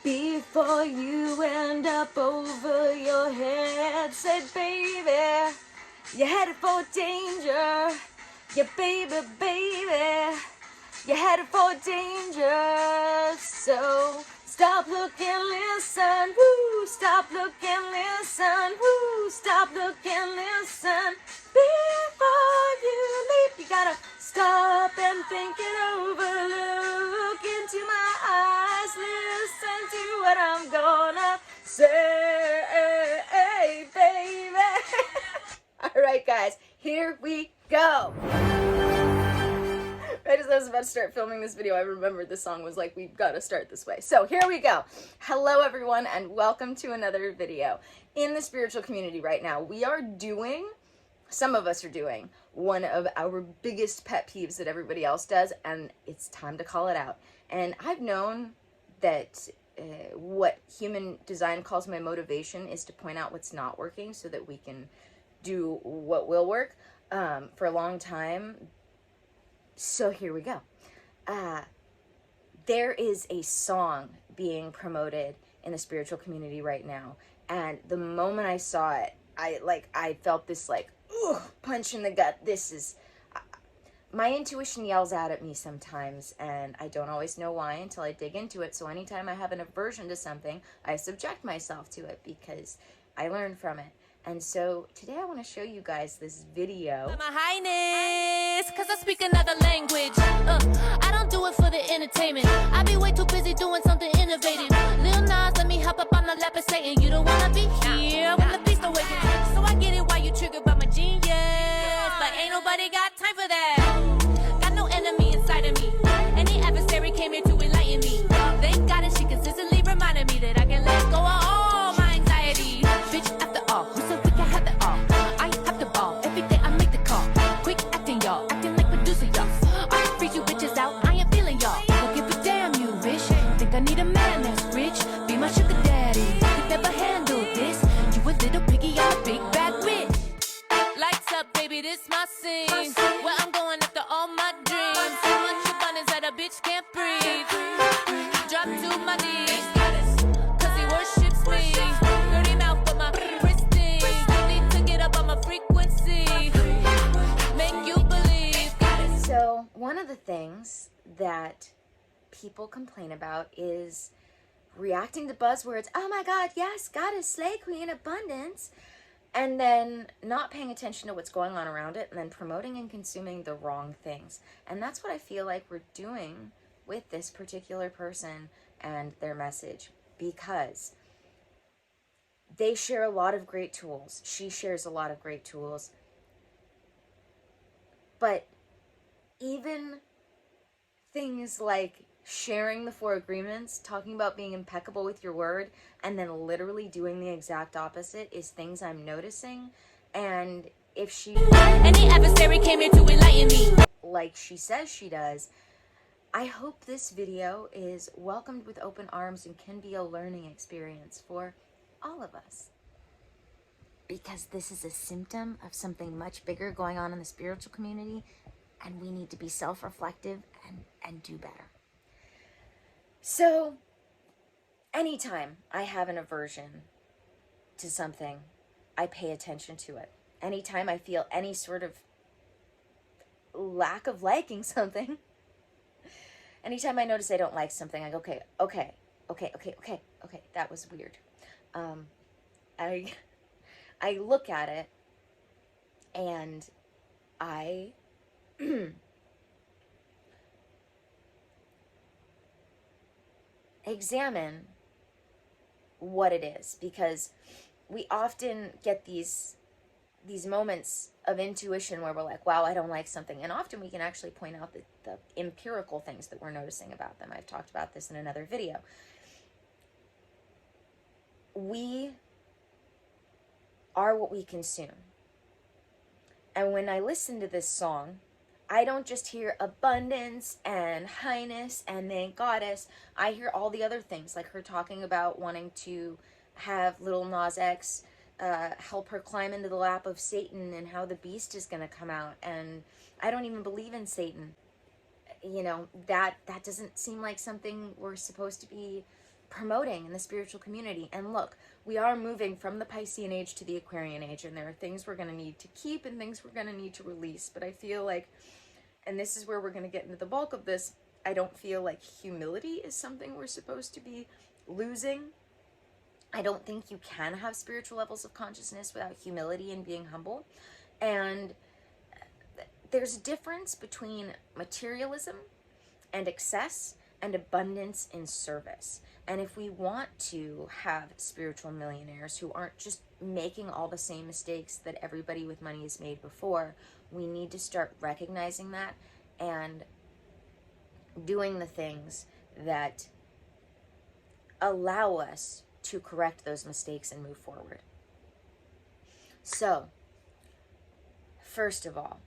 before you end up over your head. Say, baby, you're headed for danger. Yeah, baby, you're headed for danger. So stop, look, and listen. Woo! Stop, look, and listen. Woo! Stop, look, and listen. Before you leap, you gotta stop and think it over. Look into my eyes. Listen to what I'm gonna say, baby. All right, guys, here we go. Right as I was about to start filming this video, I remembered this song was like, we've got to start this way. So here we go. Hello, everyone, and welcome to another video. In the spiritual community right now, we are doing, some of us are doing, one of our biggest pet peeves that everybody else does, and it's time to call it out. And I've known that what human design calls my motivation is to point out what's not working so that we can do what will work for a long time. So here we go. There is a song being promoted in the spiritual community right now, and the moment I saw it, I felt this like, ugh, punch in the gut. This is, my intuition yells out at me sometimes, and I don't always know why until I dig into it. So anytime I have an aversion to something, I subject myself to it because I learn from it. And so today I want to show you guys this video. My highness, cause I speak another language. I don't do it for the entertainment. I be way too busy doing something innovative. Lil Nas, let me hop up on the lap and say, you don't wanna be here when the beast awakens. So I get it why you triggered by my genius, but ain't nobody got time for that. Got no enemy inside of me. Any adversary came here to enlighten me. Thank God and she consistently reminded me that I can let go of all my anxiety. Bitch, after all, who said we can have it all? I have the ball, every day I make the call. Quick acting, y'all, acting like producer, y'all. I freeze you bitches out, I ain't feeling y'all. Don't give a damn, you bitch. Think I need a man that's rich, be my sugar daddy. I could never handle this. You a little piggy, I'm a big bad bitch. Lights up, baby, this my scene. Where I'm going after all my dreams. So much abundance that a bitch can't breathe. Drop to my knees, cause he worships me. Dirty mouth, but my pristine. Need to get up on my frequency. Make you believe. So one of the things that people complain about is reacting to buzzwords. Oh my God, yes, goddess, slay queen, abundance. And then not paying attention to what's going on around it, and then promoting and consuming the wrong things. And that's what I feel like we're doing with this particular person and their message, because they share a lot of great tools. She shares a lot of great tools. But even things like sharing the 4 agreements, talking about being impeccable with your word, and then literally doing the exact opposite is things I'm noticing. And if she, any adversary came here to enlighten me, like she says she does, I hope this video is welcomed with open arms and can be a learning experience for all of us. Because this is a symptom of something much bigger going on in the spiritual community, and we need to be self-reflective and do better. So, anytime I have an aversion to something, I pay attention to it. Anytime I feel any sort of lack of liking something, anytime I notice I don't like something, I go, okay, that was weird. I look at it and I examine what it is, because we often get these moments of intuition where we're like, wow, I don't like something. And often we can actually point out the empirical things that we're noticing about them. I've talked about this in another video. We are what we consume. And when I listen to this song, I don't just hear abundance and highness and then goddess. I hear all the other things, like her talking about wanting to have Lil Nas X help her climb into the lap of Satan, and how the beast is going to come out. And I don't even believe in Satan. You know, that doesn't seem like something we're supposed to be promoting in the spiritual community. And look, we are moving from the Piscean age to the Aquarian age, and there are things we're going to need to keep and things we're going to need to release. But I feel like, and this is where we're going to get into the bulk of this, I don't feel like humility is something we're supposed to be losing. I don't think you can have spiritual levels of consciousness without humility and being humble. And there's a difference between materialism and excess and abundance in service. And if we want to have spiritual millionaires who aren't just making all the same mistakes that everybody with money has made before, we need to start recognizing that and doing the things that allow us to correct those mistakes and move forward. So, first of all,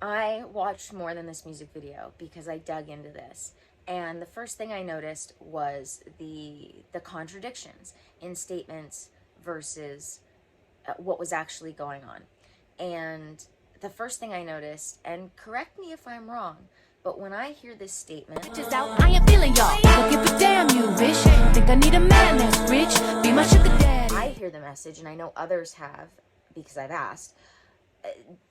I watched more than this music video because I dug into this. And the first thing I noticed was the contradictions in statements versus what was actually going on. And the first thing I noticed, and correct me if I'm wrong, but when I hear this statement, I ain't feeling y'all. Don't give a damn, you rich. Think I need a man that's rich. Be my sugar daddy. I hear the message, and I know others have because I've asked.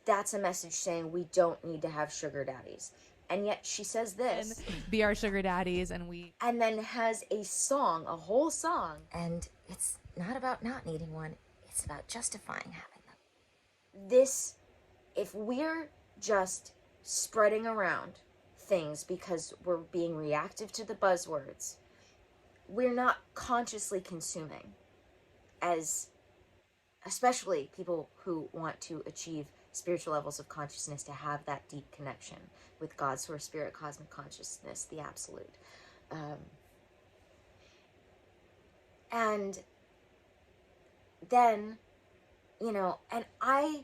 That's a message saying we don't need to have sugar daddies. And yet she says this. And be our sugar daddies, and then has a song, a whole song. And it's not about not needing one. It's about justifying having them. This, if we're just spreading around things because we're being reactive to the buzzwords, we're not consciously consuming, as especially people who want to achieve spiritual levels of consciousness, to have that deep connection with God, source, spirit, cosmic consciousness, the absolute. And then, and I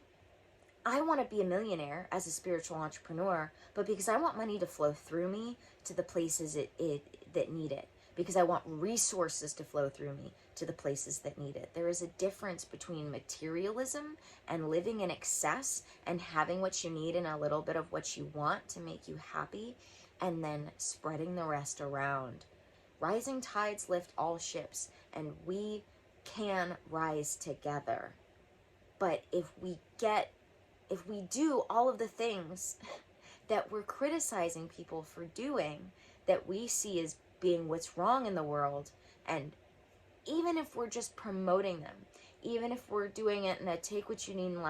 want to be a millionaire as a spiritual entrepreneur, but because I want money to flow through me to the places that need it, because I want resources to flow through me to the places that need it. There is a difference between materialism and living in excess and having what you need and a little bit of what you want to make you happy, and then spreading the rest around. Rising tides lift all ships, and we can rise together. But if we do all of the things that we're criticizing people for doing, that we see as being what's wrong in the world, and even if we're just promoting them, even if we're doing it in a take what you need and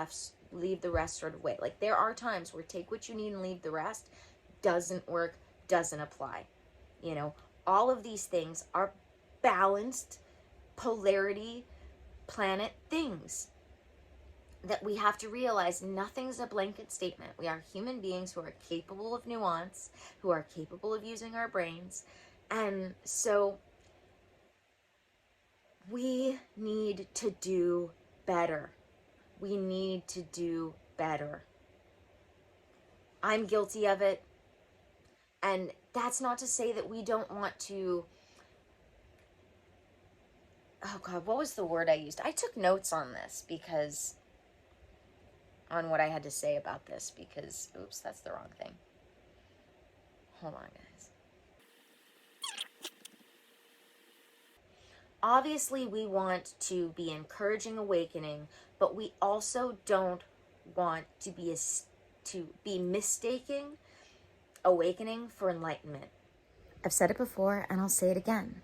leave the rest sort of way. Like, there are times where take what you need and leave the rest doesn't work, doesn't apply. All of these things are balanced polarity planet things that we have to realize. Nothing's a blanket statement. We are human beings who are capable of nuance, who are capable of using our brains. And so we need to do better. We need to do better. I'm guilty of it. And that's not to say that we don't want to... Oh God, what was the word I used? I took notes on this because... on what I had to say about this because... Oops, that's the wrong thing. Hold on, guys. Obviously, we want to be encouraging awakening, but we also don't want to be mistaking awakening for enlightenment. I've said it before, and I'll say it again.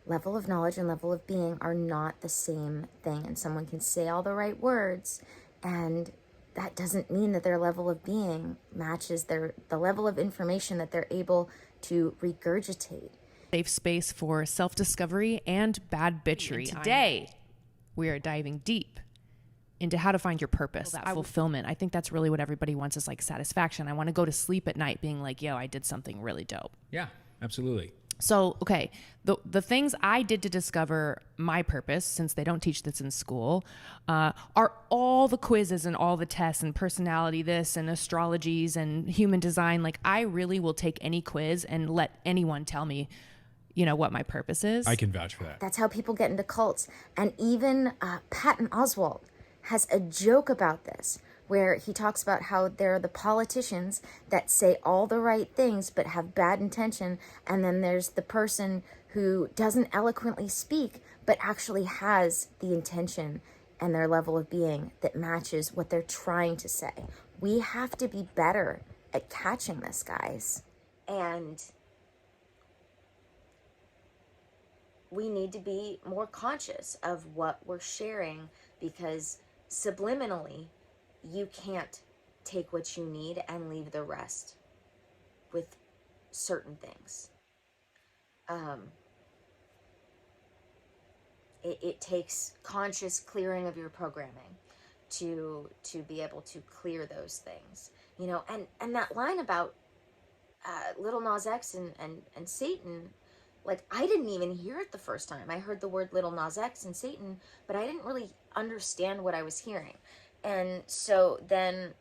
Level of knowledge and level of being are not the same thing, and someone can say all the right words, and that doesn't mean that their level of being matches the level of information that they're able to regurgitate. safe space for self-discovery and bad bitchery. And today, we are diving deep into how to find your purpose, that fulfillment. I think that's really what everybody wants, is like satisfaction. I want to go to sleep at night being like, yo, I did something really dope. Yeah, absolutely. So, okay, the things I did to discover my purpose, since they don't teach this in school, are all the quizzes and all the tests and personality this and astrologies and human design. Like, I really will take any quiz and let anyone tell me, you know, what my purpose is. I can vouch for that. That's how people get into cults. And even Patton Oswalt has a joke about this, where he talks about how there are the politicians that say all the right things but have bad intention, and then there's the person who doesn't eloquently speak but actually has the intention and their level of being that matches what they're trying to say. We have to be better at catching this, guys. And we need to be more conscious of what we're sharing, because subliminally, you can't take what you need and leave the rest with certain things. It takes conscious clearing of your programming to be able to clear those things, you know. And that line about Little Nas X and Satan, like, I didn't even hear it the first time. I heard the word Little Nas X and Satan, but I didn't really understand what I was hearing. And so then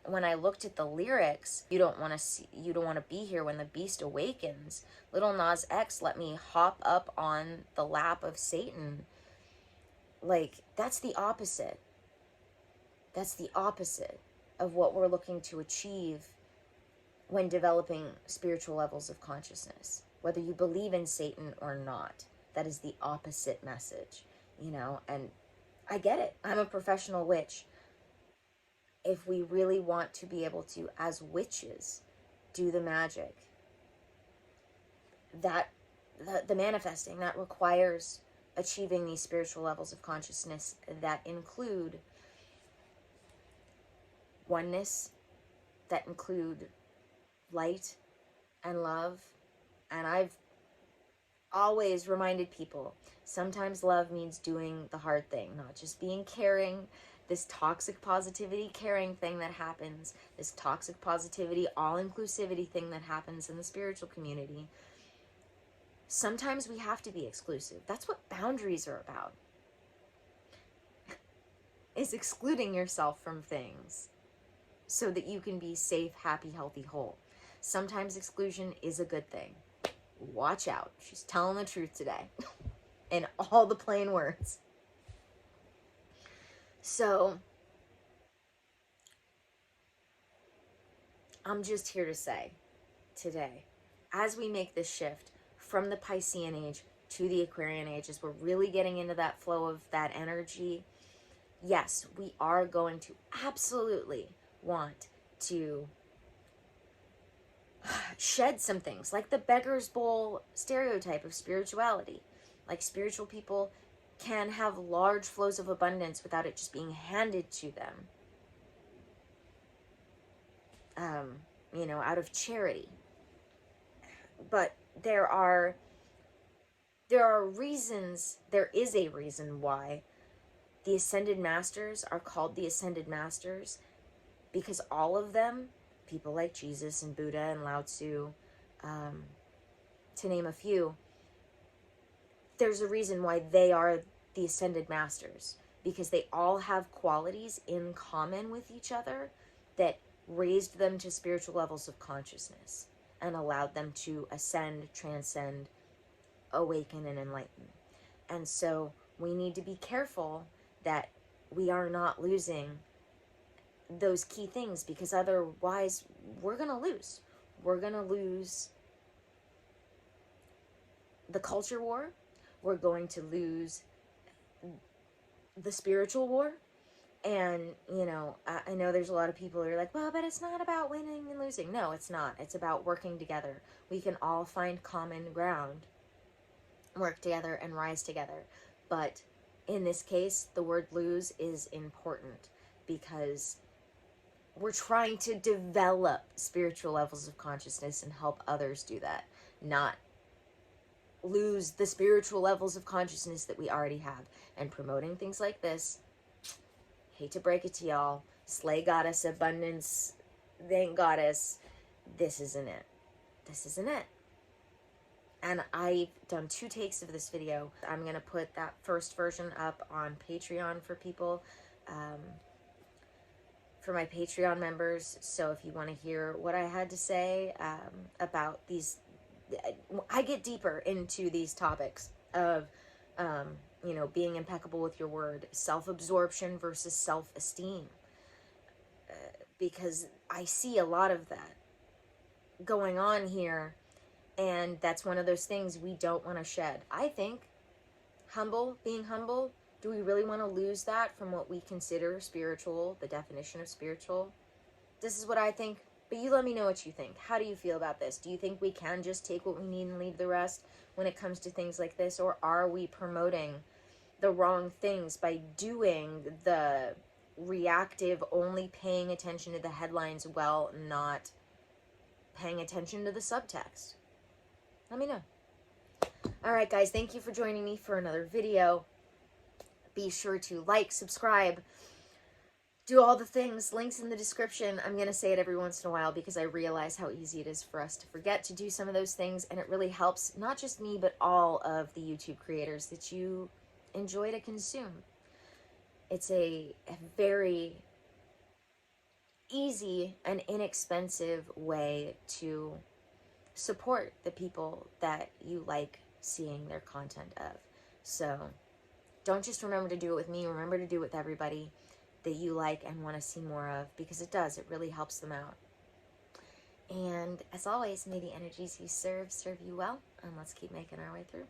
when I looked at the lyrics, you don't want to be here when the beast awakens. Little Nas X, let me hop up on the lap of Satan. Like, that's the opposite. That's the opposite of what we're looking to achieve when developing spiritual levels of consciousness. Whether you believe in Satan or not, that is the opposite message, you know. And I get it. I'm a professional witch. If we really want to be able to, as witches, do the magic, that the manifesting, that requires achieving these spiritual levels of consciousness that include oneness, that include light and love. And I've always reminded people, sometimes love means doing the hard thing, not just being caring. This toxic positivity caring thing that happens, this toxic positivity all-inclusivity thing that happens in the spiritual community, sometimes we have to be exclusive. That's what boundaries are about, is excluding yourself from things so that you can be safe, happy, healthy, whole. Sometimes exclusion is a good thing. Watch out. She's telling the truth today in all the plain words. So, I'm just here to say today, as we make this shift from the Piscean age to the Aquarian age, as we're really getting into that flow of that energy, yes, we are going to absolutely want to shed some things, like the beggar's bowl stereotype of spirituality. Like, spiritual people can have large flows of abundance without it just being handed to them, you know, out of charity. But there is a reason why the Ascended Masters are called the Ascended Masters, because all of them, people like Jesus and Buddha and Lao Tzu, to name a few, there's a reason why they are the Ascended Masters, because they all have qualities in common with each other that raised them to spiritual levels of consciousness and allowed them to ascend, transcend, awaken, and enlighten. And so we need to be careful that we are not losing those key things, because otherwise we're going to lose. We're going to lose the culture war. We're going to lose the spiritual war. And, you know, I know there's a lot of people who are like, well, but it's not about winning and losing. No, it's not. It's about working together. We can all find common ground, work together, and rise together. But in this case, the word lose is important, because we're trying to develop spiritual levels of consciousness and help others do that, not lose the spiritual levels of consciousness that we already have. And promoting things like this, hate to break it to y'all, slay goddess, abundance, thank goddess, this isn't it. This isn't it. And I've done 2 takes of this video. I'm going to put that first version up on Patreon for people, for my Patreon members. So if you want to hear what I had to say about these, I get deeper into these topics of, being impeccable with your word, self-absorption versus self-esteem, because I see a lot of that going on here, and that's one of those things we don't want to shed. I think being humble, do we really want to lose that from what we consider spiritual, the definition of spiritual? This is what I think, but you let me know what you think. How do you feel about this? Do you think we can just take what we need and leave the rest when it comes to things like this, or are we promoting the wrong things by doing the reactive, only paying attention to the headlines while not paying attention to the subtext? Let me know. Alright guys, thank you for joining me for another video. Be sure to like, subscribe, do all the things, links in the description. I'm going to say it every once in a while because I realize how easy it is for us to forget to do some of those things, and it really helps not just me but all of the YouTube creators that you enjoy to consume. It's a very easy and inexpensive way to support the people that you like seeing their content of. So don't just remember to do it with me, remember to do it with everybody that you like and want to see more of, because it really helps them out. And as always, may the energies you serve you well, and let's keep making our way through.